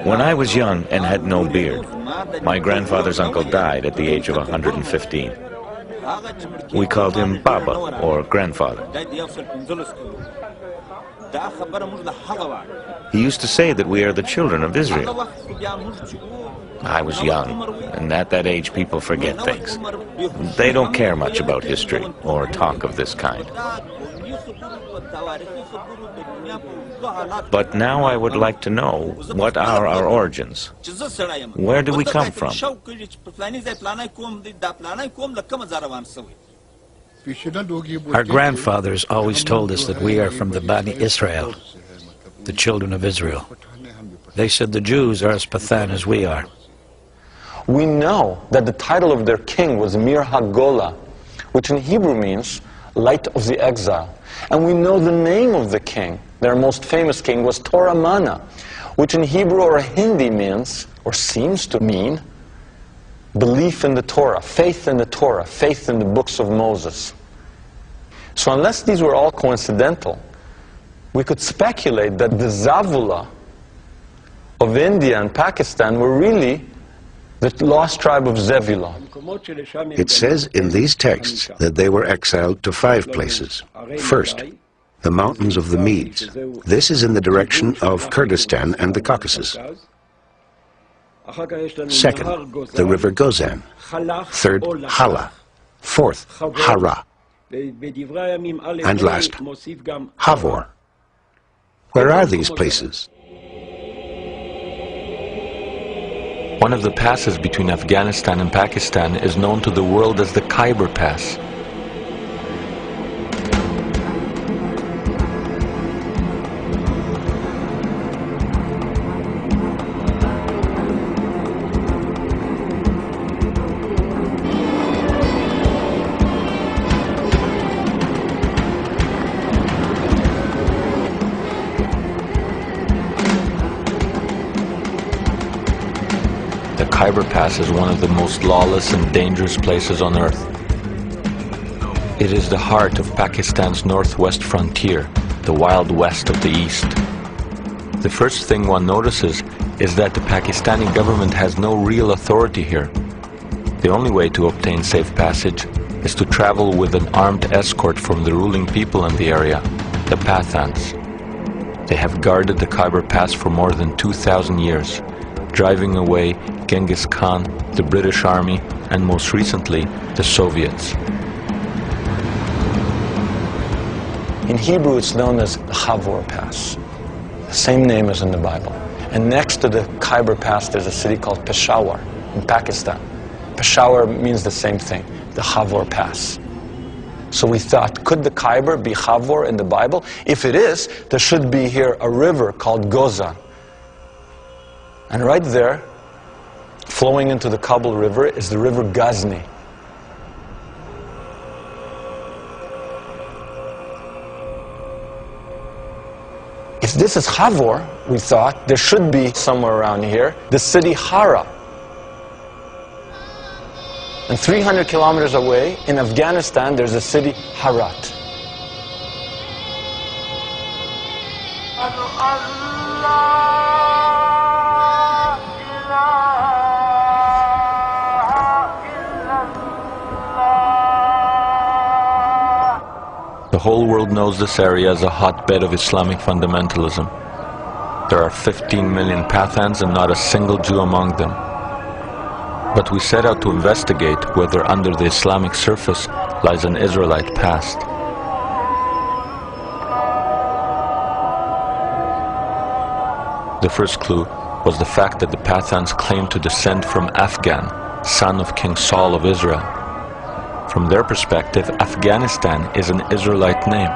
When I was young and had no beard, my grandfather's uncle died at the age of 115. We called him Baba, or grandfather. He used to say that we are the children of Israel. I was young, and at that age people forget things. They don't care much about history or talk of this kind. But now I would like to know, what are our origins? Where do we come from? Our grandfathers always told us that we are from the Bani Israel, the children of Israel. They said the Jews are as Pathan as we are. We know that the title of their king was Mir HaGola, which in Hebrew means light of the exile. And we know the name of the king, their most famous king, was Torah Mana, which in Hebrew or Hindi means, or seems to mean, belief in the Torah, faith in the Torah, faith in the books of Moses. So unless these were all coincidental, we could speculate that the Zavula of India and Pakistan were really the lost tribe of Zebulun. It says in these texts that they were exiled to 5 places. First, the mountains of the Medes. This is in the direction of Kurdistan and the Caucasus. Second, the river Gozan. Third, Hala. Fourth, Hara. And last, Havor. Where are these places? One of the passes between Afghanistan and Pakistan is known to the world as the Khyber Pass. The Khyber Pass is one of the most lawless and dangerous places on earth. It is the heart of Pakistan's northwest frontier, the Wild West of the East. The first thing one notices is that the Pakistani government has no real authority here. The only way to obtain safe passage is to travel with an armed escort from the ruling people in the area, the Pathans. They have guarded the Khyber Pass for more than 2,000 years, driving away Genghis Khan, the British Army, and most recently, the Soviets. In Hebrew, it's known as the Havor Pass, the same name as in the Bible. And next to the Khyber Pass, there's a city called Peshawar in Pakistan. Peshawar means the same thing, the Havor Pass. So we thought, could the Khyber be Havor in the Bible? If it is, there should be here a river called Gozan. And right there, flowing into the Kabul River, is the river Ghazni. If this is Havor, we thought, there should be somewhere around here the city Hara. And 300 kilometers away, in Afghanistan, there's a city Herat. The whole world knows this area as a hotbed of Islamic fundamentalism. There are 15 million Pathans and not a single Jew among them. But we set out to investigate whether under the Islamic surface lies an Israelite past. The first clue was the fact that the Pathans claimed to descend from Afghan, son of King Saul of Israel. From their perspective, Afghanistan is an Israelite name.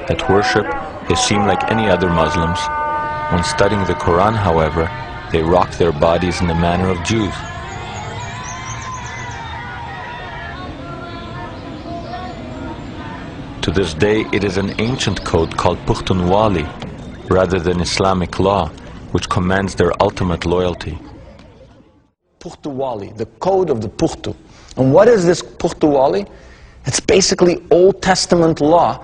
At worship, they seem like any other Muslims. When studying the Quran, however, they rock their bodies in the manner of Jews. To this day, it is an ancient code called Pakhtoonwali, rather than Islamic law, which commands their ultimate loyalty. Pakhtoonwali, the code of the Pakhtu. And what is this Pakhtoon? It's basically Old Testament law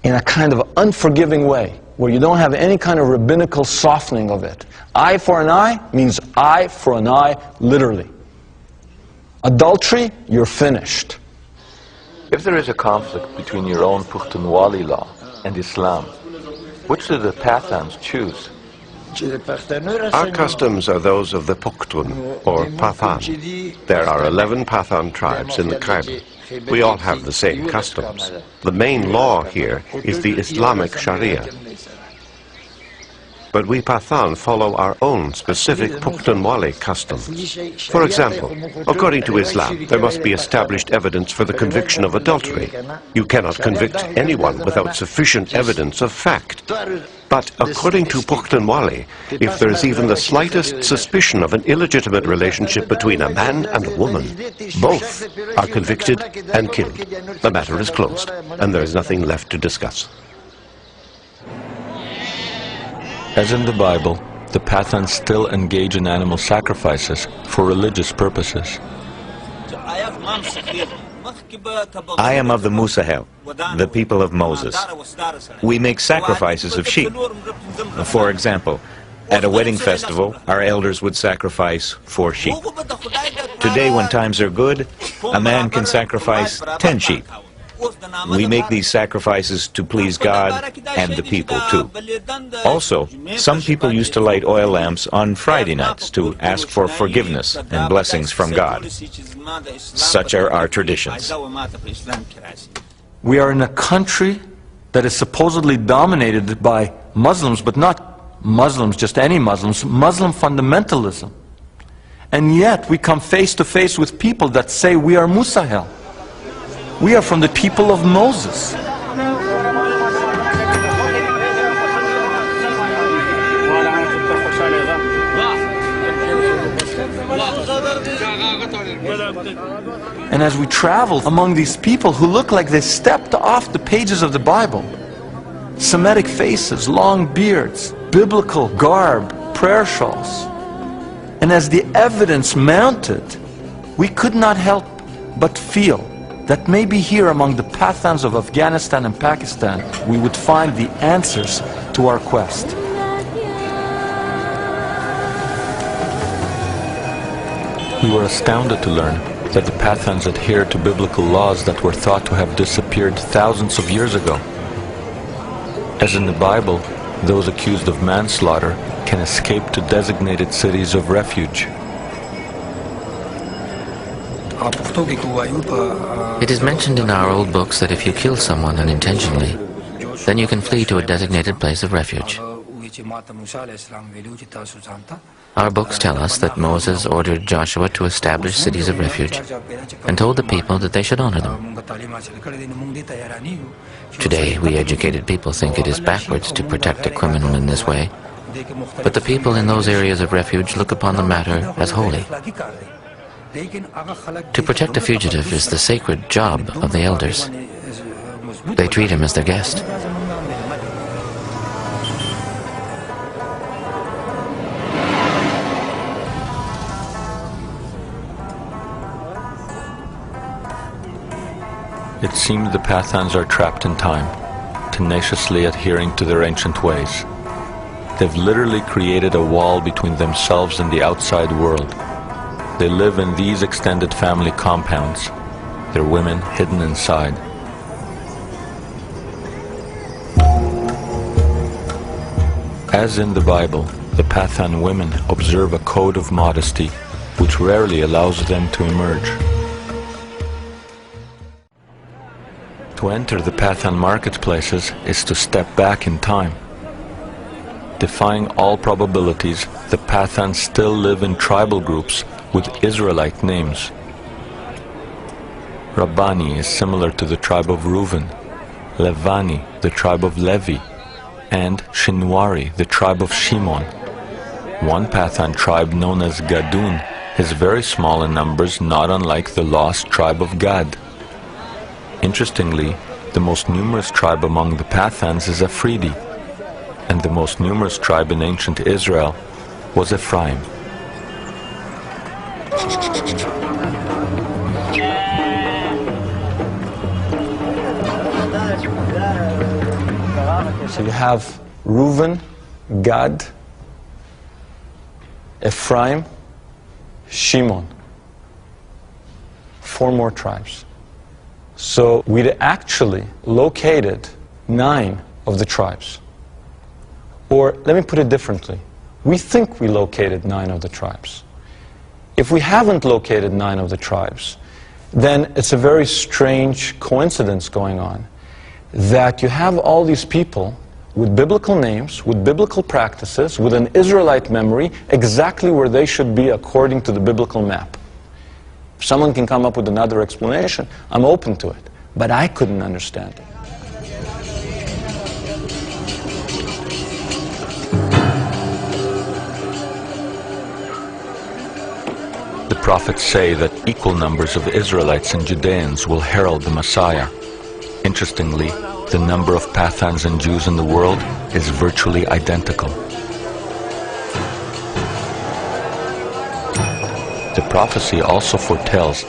in a kind of unforgiving way, where you don't have any kind of rabbinical softening of it. Eye for an eye means eye for an eye, literally. Adultery, you're finished. If there is a conflict between your own Pakhtoonwali law and Islam, which do the Pathans choose? Our customs are those of the Pakhtun, or Pathan. There are 11 Pathan tribes in the Khyber. We all have the same customs. The main law here is the Islamic Sharia. But we Pathan follow our own specific Pakhtoonwali customs. For example, according to Islam, there must be established evidence for the conviction of adultery. You cannot convict anyone without sufficient evidence of fact. But according to Pakhtoonwali, if there is even the slightest suspicion of an illegitimate relationship between a man and a woman, both are convicted and killed. The matter is closed, and there is nothing left to discuss. As in the Bible, the Pathans still engage in animal sacrifices for religious purposes. I am of the Musahel, the people of Moses. We make sacrifices of sheep. For example, at a wedding festival, our elders would sacrifice 4 sheep. Today, when times are good, a man can sacrifice 10 sheep. We make these sacrifices to please God and the people too. Also, some people used to light oil lamps on Friday nights to ask for forgiveness and blessings from God. Such are our traditions. We are in a country that is supposedly dominated by Muslims, but not Muslims, just any Muslims, Muslim fundamentalism. And yet we come face to face with people that say we are Musahel. We are from the people of Moses. And as we travel among these people who look like they stepped off the pages of the Bible, Semitic faces, long beards, biblical garb, prayer shawls, and as the evidence mounted, we could not help but feel that maybe here among the Pathans of Afghanistan and Pakistan, we would find the answers to our quest. We were astounded to learn that the Pathans adhere to biblical laws that were thought to have disappeared thousands of years ago. As in the Bible, those accused of manslaughter can escape to designated cities of refuge. It is mentioned in our old books that if you kill someone unintentionally, then you can flee to a designated place of refuge. Our books tell us that Moses ordered Joshua to establish cities of refuge and told the people that they should honor them. Today, we educated people think it is backwards to protect a criminal in this way, but the people in those areas of refuge look upon the matter as holy. To protect a fugitive is the sacred job of the elders. They treat him as their guest. It seems the Pathans are trapped in time, tenaciously adhering to their ancient ways. They've literally created a wall between themselves and the outside world. They live in these extended family compounds, their women hidden inside. As in the Bible, the Pathan women observe a code of modesty which rarely allows them to emerge. To enter the Pathan marketplaces is to step back in time. Defying all probabilities, the Pathans still live in tribal groups with Israelite names. Rabbani is similar to the tribe of Reuven, Levani, the tribe of Levi, and Shinwari, the tribe of Shimon. One Pathan tribe known as Gadun is very small in numbers, not unlike the lost tribe of Gad. Interestingly, the most numerous tribe among the Pathans is Afridi, and the most numerous tribe in ancient Israel was Ephraim. So you have Reuben, Gad, Ephraim, Shimon. 4 more tribes. So we'd actually located 9 of the tribes. Or let me put it differently. We think we located 9 of the tribes. If we haven't located 9 of the tribes, then it's a very strange coincidence going on, that you have all these people with biblical names, with biblical practices, with an Israelite memory, exactly where they should be according to the biblical map. If someone can come up with another explanation, I'm open to it. But I couldn't understand it. The prophets say that equal numbers of Israelites and Judeans will herald the Messiah. Interestingly, the number of Pathans and Jews in the world is virtually identical. The prophecy also foretells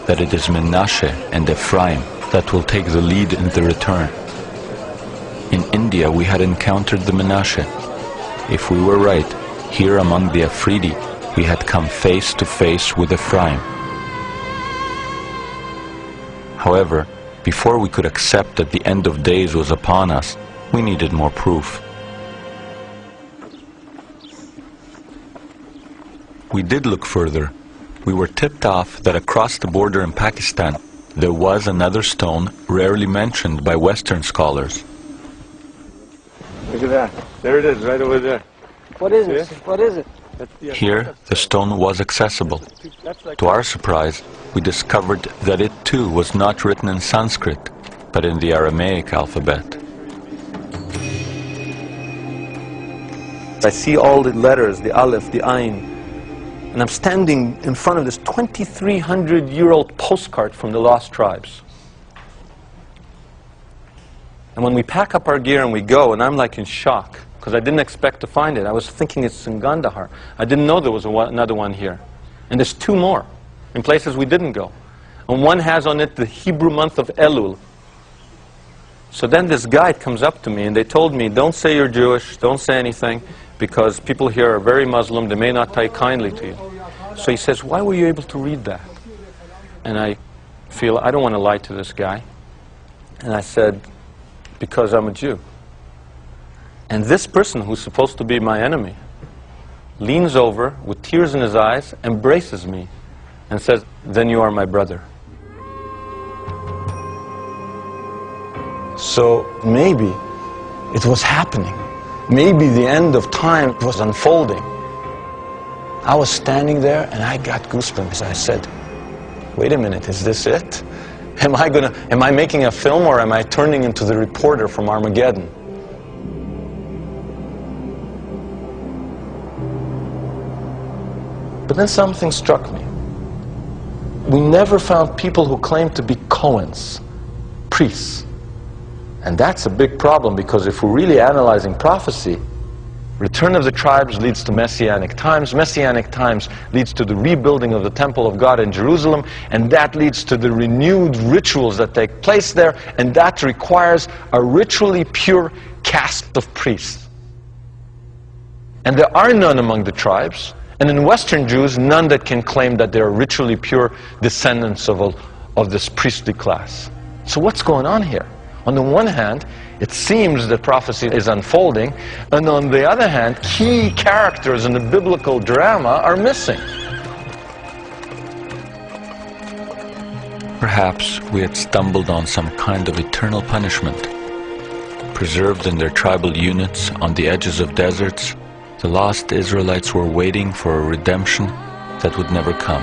that it is Menashe and Ephraim that will take the lead in the return. In India, we had encountered the Menashe. If we were right, here among the Afridi, we had come face to face with Ephraim. However, before we could accept that the end of days was upon us, we needed more proof. We did look further. We were tipped off that across the border in Pakistan, there was another stone rarely mentioned by Western scholars. Look at that. There it is, right over there. What is it? What is it? Here, the stone was accessible. To our surprise, we discovered that it too was not written in Sanskrit, but in the Aramaic alphabet. I see all the letters, the Aleph, the Ain, and I'm standing in front of this 2,300-year-old postcard from the Lost Tribes. And when we pack up our gear and we go, and I'm like in shock, because I didn't expect to find it. I was thinking it's in Gandhar. I didn't know there was another one here. And there's 2 more in places we didn't go. And one has on it the Hebrew month of Elul. So then this guide comes up to me and they told me, don't say you're Jewish, don't say anything, because people here are very Muslim, they may not take kindly to you. So he says, why were you able to read that? And I feel, I don't want to lie to this guy. And I said, because I'm a Jew. And this person, who's supposed to be my enemy, leans over with tears in his eyes, embraces me, and says, then you are my brother. So maybe it was happening. Maybe the end of time was unfolding. I was standing there and I got goosebumps. I said, wait a minute, is this it? Am I making a film, or am I turning into the reporter from Armageddon? But then something struck me. We never found people who claimed to be Cohens, priests. And that's a big problem, because if we're really analyzing prophecy, return of the tribes leads to Messianic times. Messianic times leads to the rebuilding of the temple of God in Jerusalem, and that leads to the renewed rituals that take place there, and that requires a ritually pure caste of priests. And there are none among the tribes, and in Western Jews, none that can claim that they're ritually pure descendants of this priestly class. So what's going on here? On the one hand, it seems that prophecy is unfolding, and on the other hand, key characters in the biblical drama are missing. Perhaps we had stumbled on some kind of eternal punishment. Preserved in their tribal units on the edges of deserts, the lost Israelites were waiting for a redemption that would never come.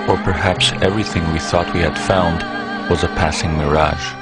Or perhaps everything we thought we had found was a passing mirage.